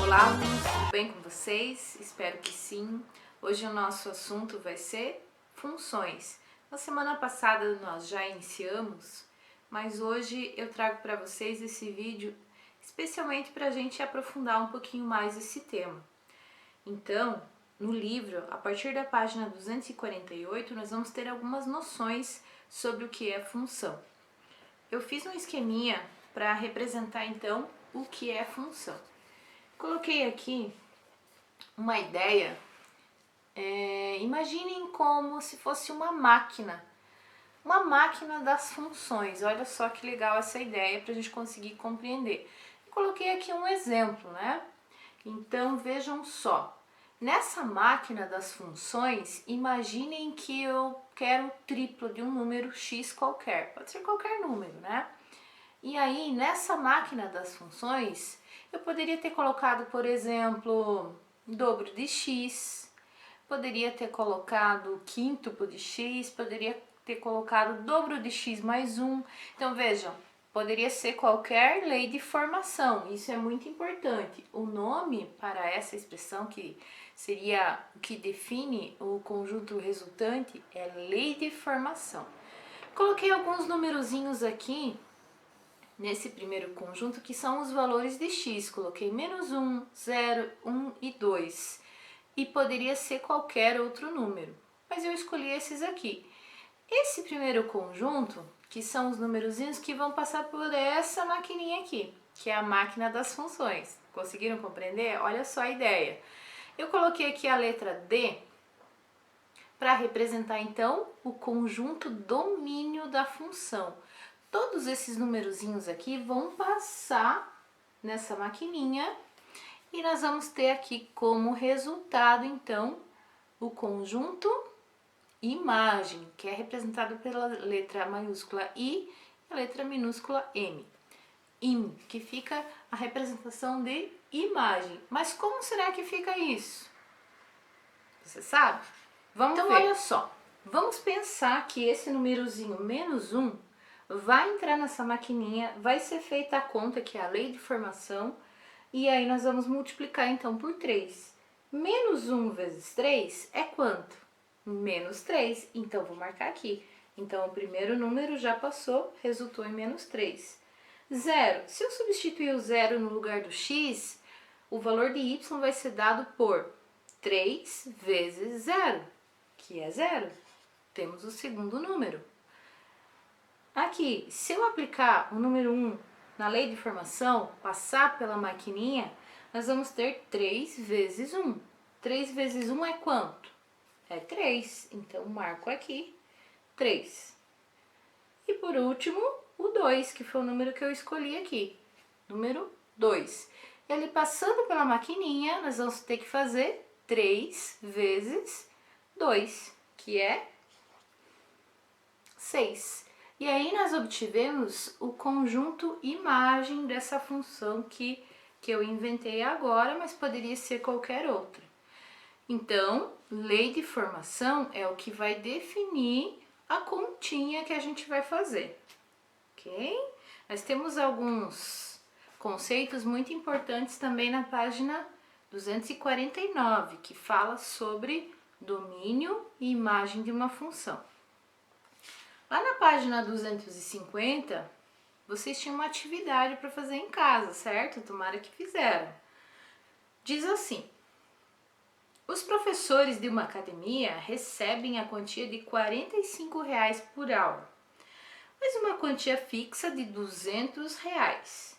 Olá, alunos, tudo bem com vocês? Espero que sim. Hoje o nosso assunto vai ser funções. Na semana passada nós já iniciamos, mas hoje eu trago para vocês esse vídeo especialmente para a gente aprofundar um pouquinho mais esse tema. Então, no livro, a partir da página 248, nós vamos ter algumas noções sobre o que é função. Eu fiz um esqueminha para representar então o que é função. Coloquei aqui uma ideia, imaginem como se fosse uma máquina das funções. Olha só que legal essa ideia para a gente conseguir compreender. Coloquei aqui um exemplo, né? Então vejam só, nessa máquina das funções, imaginem que eu quero o triplo de um número x qualquer, pode ser qualquer número, né? E aí, nessa máquina das funções, eu poderia ter colocado, por exemplo, dobro de x, poderia ter colocado quíntuplo de x, poderia ter colocado dobro de x mais 1. Então, vejam, poderia ser qualquer lei de formação, isso é muito importante. O nome para essa expressão, que seria o que define o conjunto resultante, é lei de formação. Coloquei alguns numerozinhos aqui nesse primeiro conjunto, que são os valores de x. Coloquei menos 1, 0, 1 e 2. E poderia ser qualquer outro número, mas eu escolhi esses aqui. Esse primeiro conjunto, que são os numerozinhos que vão passar por essa maquininha aqui, que é a máquina das funções. Conseguiram compreender? Olha só a ideia. Eu coloquei aqui a letra D para representar então o conjunto domínio da função. Todos esses numerozinhos aqui vão passar nessa maquininha e nós vamos ter aqui como resultado, então, o conjunto imagem, que é representado pela letra maiúscula I e a letra minúscula M. IM, que fica a representação de imagem. Mas como será que fica isso? Você sabe? Vamos ver. Olha só, vamos pensar que esse númerozinho menos 1 vai entrar nessa maquininha, vai ser feita a conta, que é a lei de formação, e aí nós vamos multiplicar então por 3. Menos 1 vezes 3 é quanto? Menos 3, então vou marcar aqui. Então o primeiro número já passou, resultou em menos 3. 0, se eu substituir o 0 no lugar do x, o valor de y vai ser dado por 3 vezes 0, que é 0. Temos o segundo número. Aqui, se eu aplicar o número 1 na lei de formação, passar pela maquininha, nós vamos ter 3 vezes 1. 3 vezes 1 é quanto? É 3. Então, marco aqui 3. E por último, o 2, que foi o número que eu escolhi aqui. Número 2. Ele passando pela maquininha, nós vamos ter que fazer 3 vezes 2, que é 6. E aí nós obtivemos o conjunto imagem dessa função que eu inventei agora, mas poderia ser qualquer outra. Então, lei de formação é o que vai definir a continha que a gente vai fazer, ok? Nós temos alguns conceitos muito importantes também na página 249, que fala sobre domínio e imagem de uma função. Lá na página 250, vocês tinham uma atividade para fazer em casa, certo? Tomara que fizeram. Diz assim: os professores de uma academia recebem a quantia de R$ 45,00 por aula, mas uma quantia fixa de R$ 200,00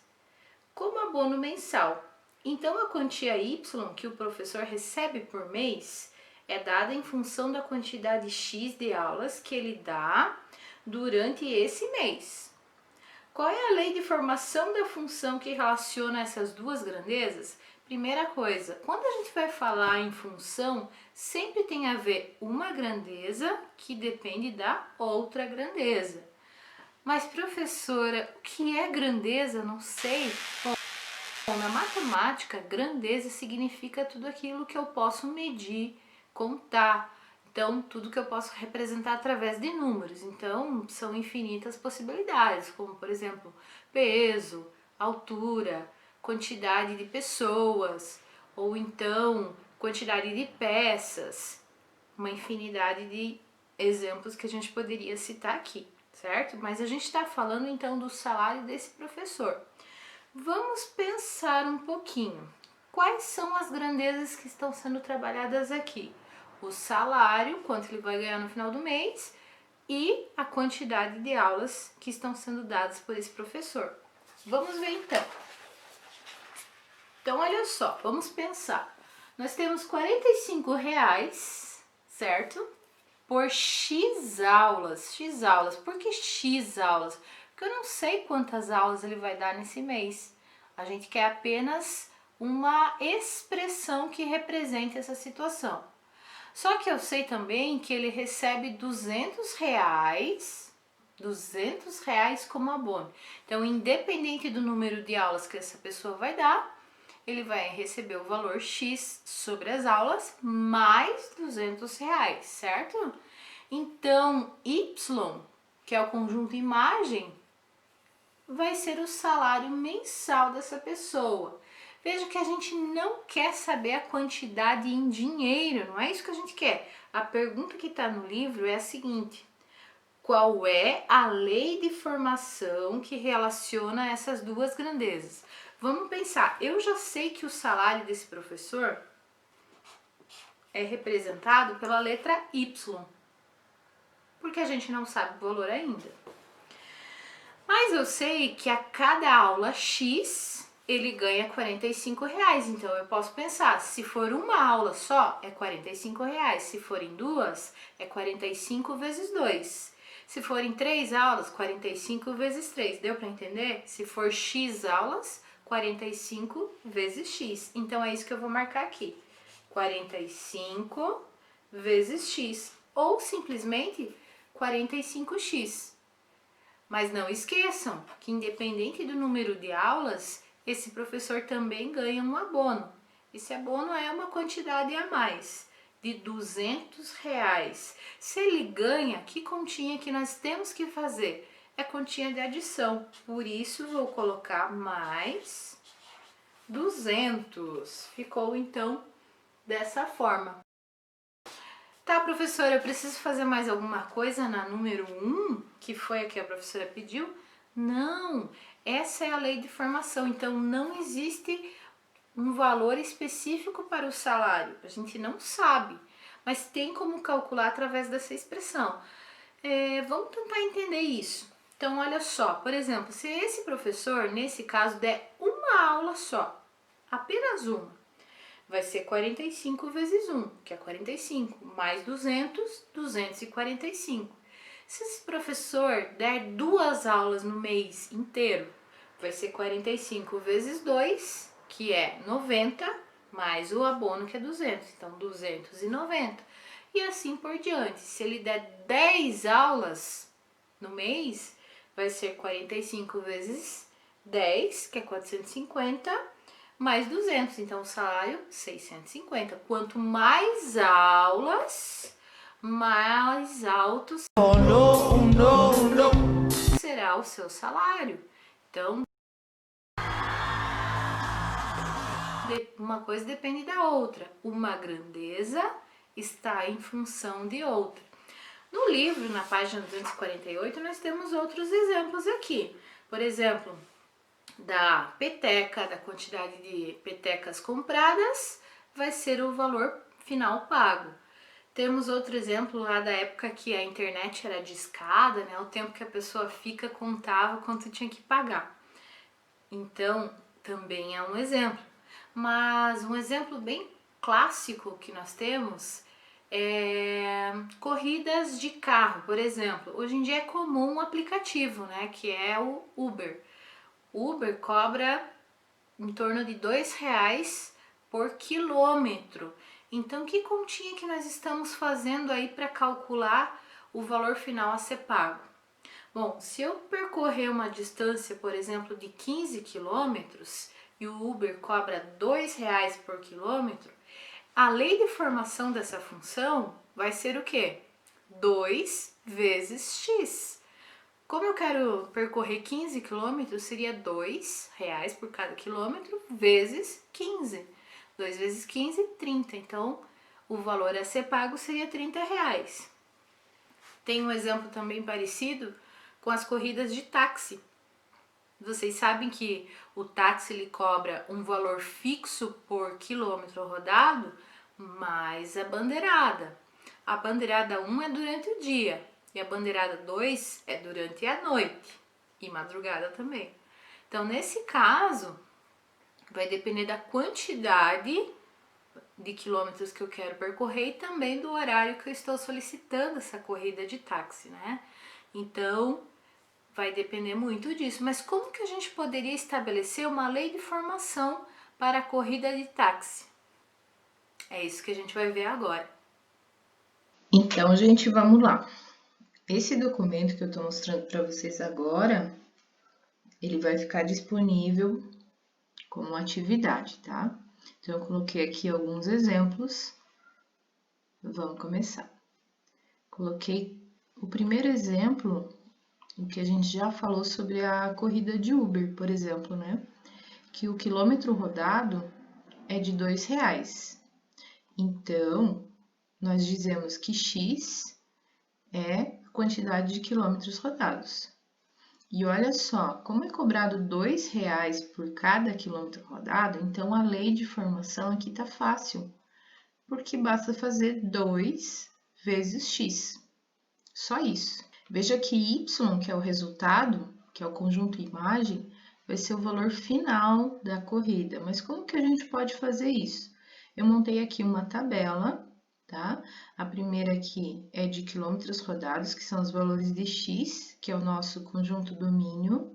como abono mensal. Então a quantia Y que o professor recebe por mês é dada em função da quantidade X de aulas que ele dá durante esse mês. Qual é a lei de formação da função que relaciona essas duas grandezas? Primeira coisa, quando a gente vai falar em função, sempre tem a ver uma grandeza que depende da outra grandeza. Mas professora, o que é grandeza? Não sei. Bom, na matemática, grandeza significa tudo aquilo que eu posso medir, contar. Então, tudo que eu posso representar através de números. Então, são infinitas possibilidades, como, por exemplo, peso, altura, quantidade de pessoas, ou então quantidade de peças, uma infinidade de exemplos que a gente poderia citar aqui, certo? Mas a gente está falando então do salário desse professor. Vamos pensar um pouquinho. Quais são as grandezas que estão sendo trabalhadas aqui? O salário, quanto ele vai ganhar no final do mês, e a quantidade de aulas que estão sendo dadas por esse professor. Vamos ver então. Então, olha só, vamos pensar. Nós temos R$ 45, certo? Por X aulas. X aulas. Por que X aulas? Porque eu não sei quantas aulas ele vai dar nesse mês. A gente quer apenas uma expressão que represente essa situação. Só que eu sei também que ele recebe R$ 200 como abono. Então, independente do número de aulas que essa pessoa vai dar, ele vai receber o valor X sobre as aulas mais R$ 200, certo? Então, Y, que é o conjunto imagem, vai ser o salário mensal dessa pessoa. Veja que a gente não quer saber a quantidade em dinheiro, não é isso que a gente quer. A pergunta que está no livro é a seguinte: qual é a lei de formação que relaciona essas duas grandezas? Vamos pensar, eu já sei que o salário desse professor é representado pela letra Y, porque a gente não sabe o valor ainda. Mas eu sei que a cada aula X ele ganha R$ 45, então eu posso pensar, se for uma aula só é R$ 45, se forem duas é 45 vezes 2. Se forem 3 aulas, 45 vezes 3, deu para entender? Se for X aulas, 45 vezes X. Então é isso que eu vou marcar aqui. 45 vezes X. Ou simplesmente 45x. Mas não esqueçam que independente do número de aulas, esse professor também ganha um abono. Esse abono é uma quantidade a mais, de R$ 200. Se ele ganha, que continha que nós temos que fazer? É continha de adição. Por isso, vou colocar mais 200. Ficou, então, dessa forma. Tá, professora, eu preciso fazer mais alguma coisa na número 1, que foi a que a professora pediu? Não, essa é a lei de formação, então não existe um valor específico para o salário, a gente não sabe, mas tem como calcular através dessa expressão. Vamos tentar entender isso. Então, olha só, por exemplo, se esse professor, nesse caso, der uma aula só, apenas uma, vai ser 45 vezes 1, que é 45, mais 200, 245. Se esse professor der 2 aulas no mês inteiro, vai ser 45 vezes 2, que é 90, mais o abono, que é 200, então 290. E assim por diante. Se ele der 10 aulas no mês, vai ser 45 vezes 10, que é 450, mais 200, então o salário 650. Quanto mais aulas, mais alto será o seu salário. Então, uma coisa depende da outra. Uma grandeza está em função de outra. No livro, na página 248, nós temos outros exemplos aqui. Por exemplo, da peteca, da quantidade de petecas compradas, vai ser o valor final pago. Temos outro exemplo lá da época que a internet era discada, né? O tempo que a pessoa fica contava quanto tinha que pagar. Então, também é um exemplo. Mas um exemplo bem clássico que nós temos é corridas de carro, por exemplo. Hoje em dia é comum um aplicativo, né? Que é o Uber. O Uber cobra em torno de R$ 2 por quilômetro. Então, que continha que nós estamos fazendo aí para calcular o valor final a ser pago? Bom, se eu percorrer uma distância, por exemplo, de 15 quilômetros e o Uber cobra R$ 2 por quilômetro, a lei de formação dessa função vai ser o quê? 2 vezes x. Como eu quero percorrer 15 quilômetros, seria R$2 por cada quilômetro vezes 15. 2 vezes 15, 30. Então, o valor a ser pago seria R$30. Tem um exemplo também parecido com as corridas de táxi. Vocês sabem que o táxi ele cobra um valor fixo por quilômetro rodado, mais a bandeirada. A bandeirada 1 é durante o dia e a bandeirada 2 é durante a noite e madrugada também. Então, nesse caso, vai depender da quantidade de quilômetros que eu quero percorrer e também do horário que eu estou solicitando essa corrida de táxi, né? Então, vai depender muito disso. Mas como que a gente poderia estabelecer uma lei de formação para a corrida de táxi? É isso que a gente vai ver agora. Então, gente, vamos lá. Esse documento que eu estou mostrando para vocês agora, ele vai ficar disponível como atividade, tá? Então, eu coloquei aqui alguns exemplos. Vamos começar. Coloquei o primeiro exemplo, o que a gente já falou sobre a corrida de Uber, por exemplo, né? Que o quilômetro rodado é de R$2. Então, nós dizemos que X é a quantidade de quilômetros rodados. E olha só, como é cobrado R$2 por cada quilômetro rodado, então a lei de formação aqui tá fácil, porque basta fazer 2 vezes x. Só isso. Veja que y, que é o resultado, que é o conjunto imagem, vai ser o valor final da corrida. Mas como que a gente pode fazer isso? Eu montei aqui uma tabela, tá? A primeira aqui é de quilômetros rodados, que são os valores de x, que é o nosso conjunto domínio.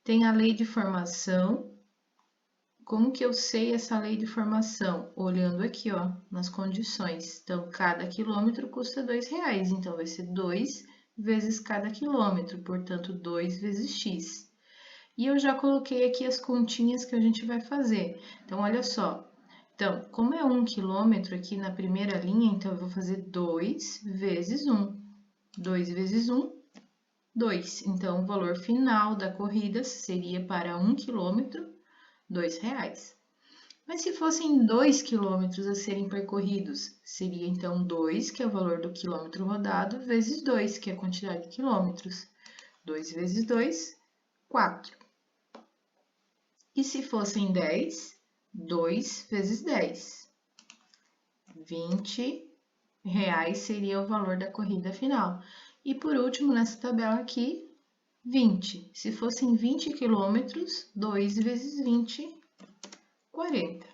Tem a lei de formação. Como que eu sei essa lei de formação? Olhando aqui, ó, nas condições. Então, cada quilômetro custa R$2, então vai ser 2 vezes cada quilômetro, portanto, 2 vezes x. E eu já coloquei aqui as continhas que a gente vai fazer. Então, olha só. Então, como é 1 quilômetro aqui na primeira linha, então eu vou fazer 2 vezes 1. 2 vezes 1, 2. Então, o valor final da corrida seria para 1 quilômetro, R$2. Mas se fossem 2 quilômetros a serem percorridos, seria então 2, que é o valor do quilômetro rodado, vezes 2, que é a quantidade de quilômetros. 2 vezes 2, 4. E se fossem 10, 2 vezes 10. R$20 seria o valor da corrida final. E por último, nessa tabela aqui, 20. Se fossem 20 quilômetros, 2 vezes 20, 40.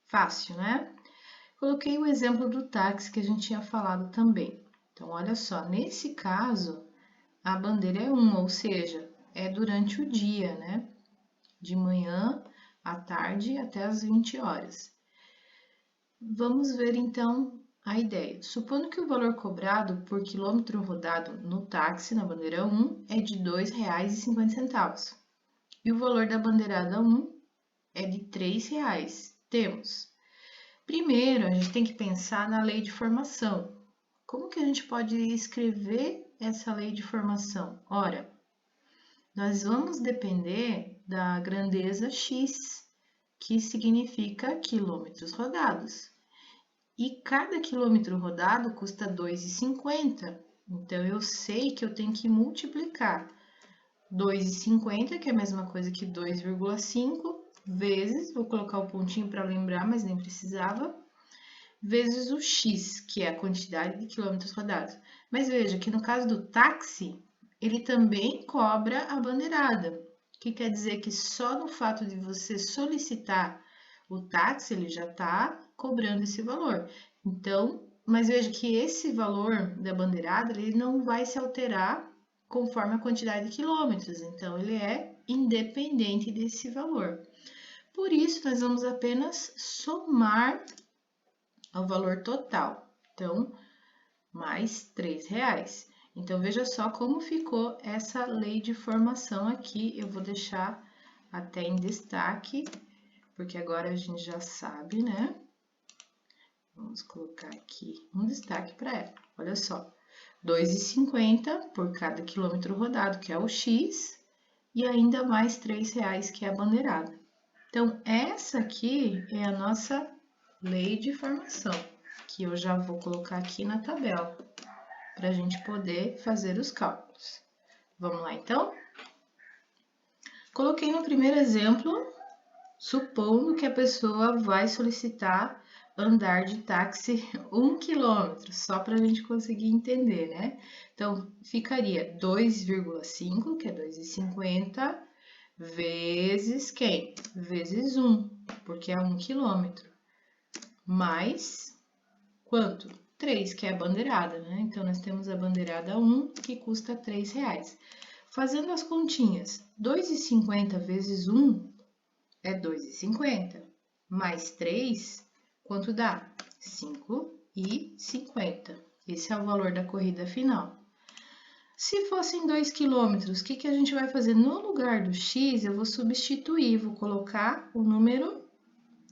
Fácil, né? Coloquei o exemplo do táxi que a gente tinha falado também. Então, olha só, nesse caso, a bandeira é 1, ou seja, é durante o dia, né? De manhã à tarde até as 20 horas. Vamos ver então a ideia. Supondo que o valor cobrado por quilômetro rodado no táxi, na bandeira 1, é de R$2,50. E o valor da bandeirada 1 é de R$3. Temos. Primeiro, a gente tem que pensar na lei de formação. Como que a gente pode escrever essa lei de formação? Ora, nós vamos depender da grandeza x, que significa quilômetros rodados. E cada quilômetro rodado custa R$2,50. Então, eu sei que eu tenho que multiplicar 2,50, que é a mesma coisa que 2,5, vezes, vou colocar o pontinho para lembrar, mas nem precisava, vezes o x, que é a quantidade de quilômetros rodados. Mas veja que no caso do táxi, ele também cobra a bandeirada, que quer dizer que só no fato de você solicitar o táxi, ele já está cobrando esse valor. Então, mas veja que esse valor da bandeirada, ele não vai se alterar conforme a quantidade de quilômetros, então ele é independente desse valor. Por isso, nós vamos apenas somar ao valor total. Então, mais R$3. Então, veja só como ficou essa lei de formação aqui. Eu vou deixar até em destaque, porque agora a gente já sabe, né? Vamos colocar aqui um destaque para ela. Olha só, 2,50 por cada quilômetro rodado, que é o X, e ainda mais R$3, que é a bandeirada. Então, essa aqui é a nossa lei de formação, que eu já vou colocar aqui na tabela, para a gente poder fazer os cálculos. Vamos lá, então? Coloquei no primeiro exemplo, supondo que a pessoa vai solicitar andar de táxi 1 quilômetro, só para a gente conseguir entender, né? Então, ficaria 2,5, que é 2,50, vezes quem? Vezes 1, porque é 1 quilômetro, mais quanto? 3, que é a bandeirada, né? Então, nós temos a bandeirada 1, que custa R$3. Fazendo as continhas, 2,50 vezes 1 é 2,50, mais 3, quanto dá? 5,50. Esse é o valor da corrida final. Se fossem 2 quilômetros, o que a gente vai fazer? No lugar do X, eu vou substituir, vou colocar o número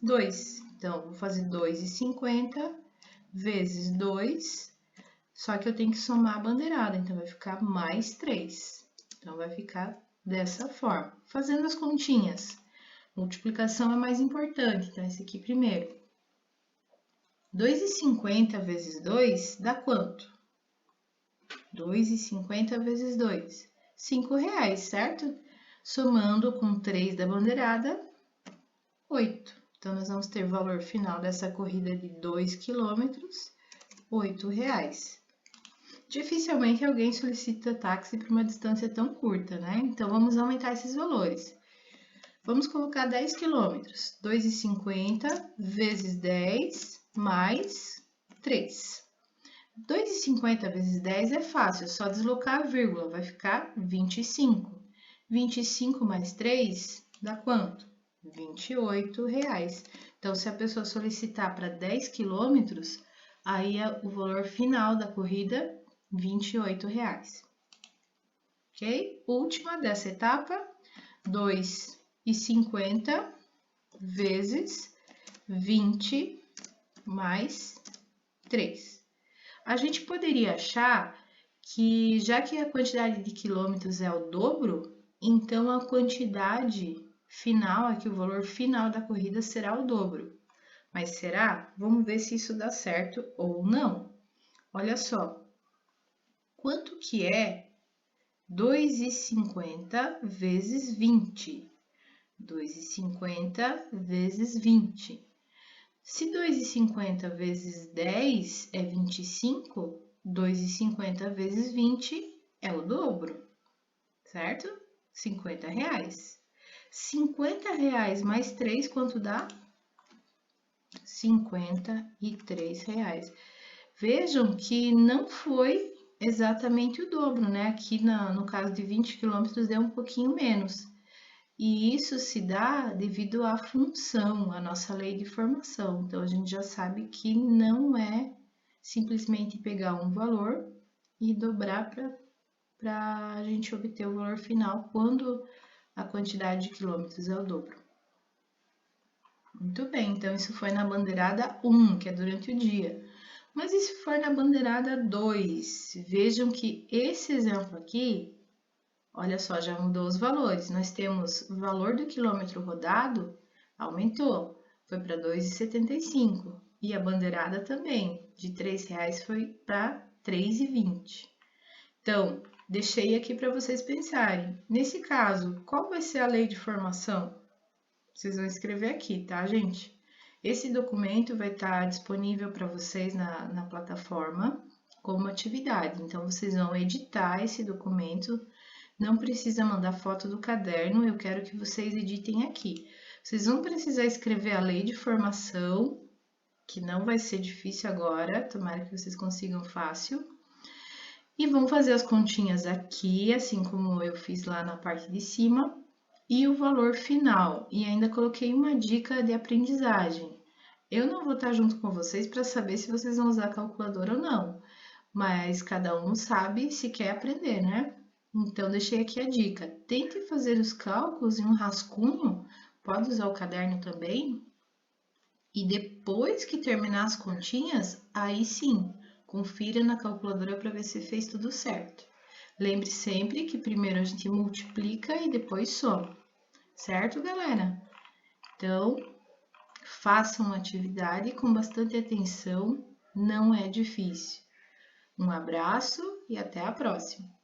2. Então, vou fazer 2,50 vezes 2, só que eu tenho que somar a bandeirada, então vai ficar mais 3. Então, vai ficar dessa forma. Fazendo as continhas, multiplicação é mais importante, então esse aqui primeiro. 2,50 vezes 2 dá quanto? 2,50 vezes 2, R$5, certo? Somando com 3 da bandeirada, 8. Então, nós vamos ter o valor final dessa corrida de 2 quilômetros, R$8. Dificilmente alguém solicita táxi para uma distância tão curta, né? Então, vamos aumentar esses valores. Vamos colocar 10 quilômetros, 2,50 vezes 10 mais 3. 2,50 vezes 10 é fácil, é só deslocar a vírgula, vai ficar 25. 25 mais 3 dá quanto? R$28. Então, se a pessoa solicitar para 10 quilômetros, aí é o valor final da corrida, R$28. Ok? Última dessa etapa, 2,50 vezes 20 mais 3. A gente poderia achar que, já que a quantidade de quilômetros é o dobro, então a quantidade final, aqui o valor final da corrida será o dobro. Mas será? Vamos ver se isso dá certo ou não. Olha só, quanto que é 2,50 vezes 20? 2,50 vezes 20. Se 2,50 vezes 10 é 25, 2,50 vezes 20 é o dobro, certo? R$50. R$50 mais 3, quanto dá? R$53. Vejam que não foi exatamente o dobro, né? Aqui no caso de 20 quilômetros deu um pouquinho menos. E isso se dá devido à função, à nossa lei de formação. Então, a gente já sabe que não é simplesmente pegar um valor e dobrar para a gente obter o valor final quando a quantidade de quilômetros é o dobro. Muito bem, então isso foi na bandeirada 1, que é durante o dia. Mas e se for na bandeirada 2? Vejam que esse exemplo aqui, olha só, já mudou os valores. Nós temos o valor do quilômetro rodado, aumentou, foi para R$2,75. E a bandeirada também, de R$3 foi para R$3,20. Então, deixei aqui para vocês pensarem. Nesse caso, qual vai ser a lei de formação? Vocês vão escrever aqui, tá, gente? Esse documento vai estar disponível para vocês na plataforma como atividade. Então, vocês vão editar esse documento. Não precisa mandar foto do caderno, eu quero que vocês editem aqui. Vocês vão precisar escrever a lei de formação, que não vai ser difícil agora, tomara que vocês consigam fácil. E vão fazer as continhas aqui, assim como eu fiz lá na parte de cima, e o valor final. E ainda coloquei uma dica de aprendizagem. Eu não vou estar junto com vocês para saber se vocês vão usar calculadora ou não, mas cada um sabe se quer aprender, né? Então, deixei aqui a dica. Tente fazer os cálculos em um rascunho, pode usar o caderno também, e depois que terminar as continhas, aí sim, confira na calculadora para ver se fez tudo certo. Lembre sempre que primeiro a gente multiplica e depois soma, certo, galera? Então, façam a atividade com bastante atenção, não é difícil. Um abraço e até a próxima!